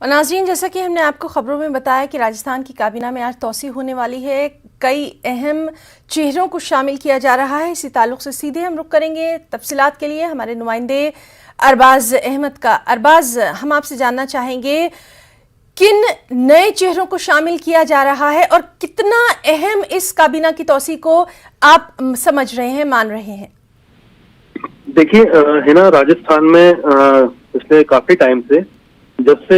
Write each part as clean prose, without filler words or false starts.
और नाज़रीन, जैसा कि हमने आपको खबरों में बताया कि राजस्थान की काबीना में आज तौसी होने वाली है। कई अहम चेहरों को शामिल किया जा रहा है। इसी ताल्लुक से सीधे हम रुख करेंगे तफसीलात के लिए हमारे नुमाइंदे अरबाज अहमद का। अरबाज, हम आपसे जानना चाहेंगे किन नए चेहरों को शामिल किया जा रहा है और कितना अहम इस काबीना की तौसी को आप समझ रहे हैं, मान रहे हैं? देखिए, है ना, राजस्थान में पिछले काफी टाइम से, जब से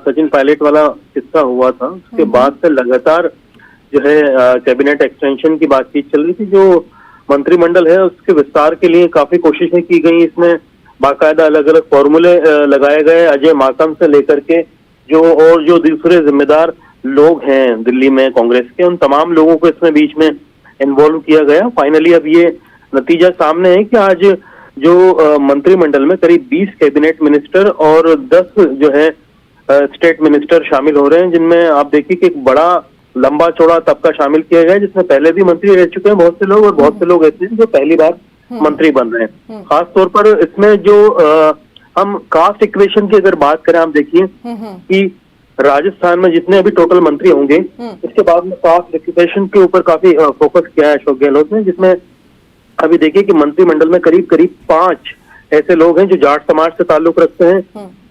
सचिन पायलट वाला किस्सा हुआ था, उसके बाद से लगातार जो है कैबिनेट एक्सटेंशन की बातचीत चल रही थी। जो मंत्रिमंडल है उसके विस्तार के लिए काफी कोशिशें की गई। इसमें बाकायदा अलग अलग फॉर्मूले लगाए गए। अजय माकन से लेकर के जो दूसरे जिम्मेदार लोग हैं दिल्ली में कांग्रेस के, उन तमाम लोगों को इसमें बीच में इन्वॉल्व किया गया। फाइनली अब ये नतीजा सामने है कि आज जो मंत्रिमंडल में करीब 20 कैबिनेट मिनिस्टर और 10 जो है स्टेट मिनिस्टर शामिल हो रहे हैं, जिनमें आप देखिए कि एक बड़ा लंबा चौड़ा तबका शामिल किया गया है, जिसमें पहले भी मंत्री रह चुके हैं बहुत से लोग, और बहुत से लोग ऐसे हैं जो पहली बार मंत्री बन रहे हैं। खास तौर पर इसमें जो हम कास्ट इक्वेशन की अगर बात करें, आप देखिए कि राजस्थान में जितने अभी टोटल मंत्री होंगे, इसके बाद में कास्ट इक्वेशन के ऊपर काफी फोकस किया है अशोक गहलोत ने, जिसमें अभी देखिए कि मंत्रिमंडल में करीब 5 ऐसे लोग हैं जो जाट समाज से ताल्लुक रखते हैं,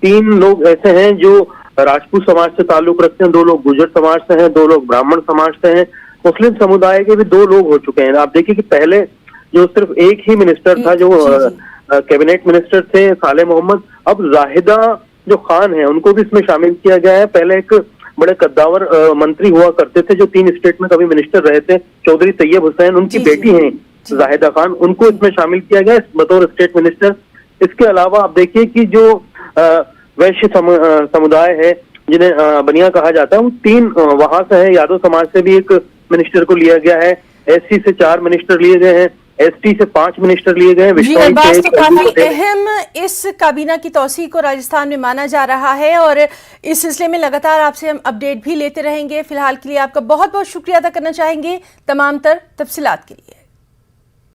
3 लोग ऐसे हैं जो राजपूत समाज से ताल्लुक रखते हैं, 2 लोग गुर्जर समाज से हैं, 2 लोग ब्राह्मण समाज से हैं, मुस्लिम समुदाय के भी 2 लोग हो चुके हैं। आप देखिए कि पहले जो सिर्फ एक ही मिनिस्टर था, जो कैबिनेट मिनिस्टर थे साले मोहम्मद, अब जाहिदा जो खान है उनको भी इसमें शामिल किया गया है। पहले एक बड़े कद्दावर मंत्री हुआ करते थे जो 3 स्टेट में कभी मिनिस्टर रहे थे, चौधरी तैयब हुसैन, उनकी बेटी हैं जाहिदा खान, उनको इसमें शामिल किया गया बतौर स्टेट मिनिस्टर। इसके अलावा आप देखिए कि जो वैश्य समुदाय है, जिन्हें बनिया कहा जाता है, वो 3 वहां से है। यादव समाज से भी एक मिनिस्टर को लिया गया है, एससी से 4 मिनिस्टर लिए गए हैं, एसटी से 5 मिनिस्टर लिए गए हैं। तो काफी अहम इस काबीना की तौसी को राजस्थान में माना जा रहा है और इस सिलसिले में लगातार आपसे हम अपडेट भी लेते रहेंगे। फिलहाल के लिए आपका बहुत बहुत शुक्रिया अदा करना चाहेंगे तमाम तर तफसीलात के लिए।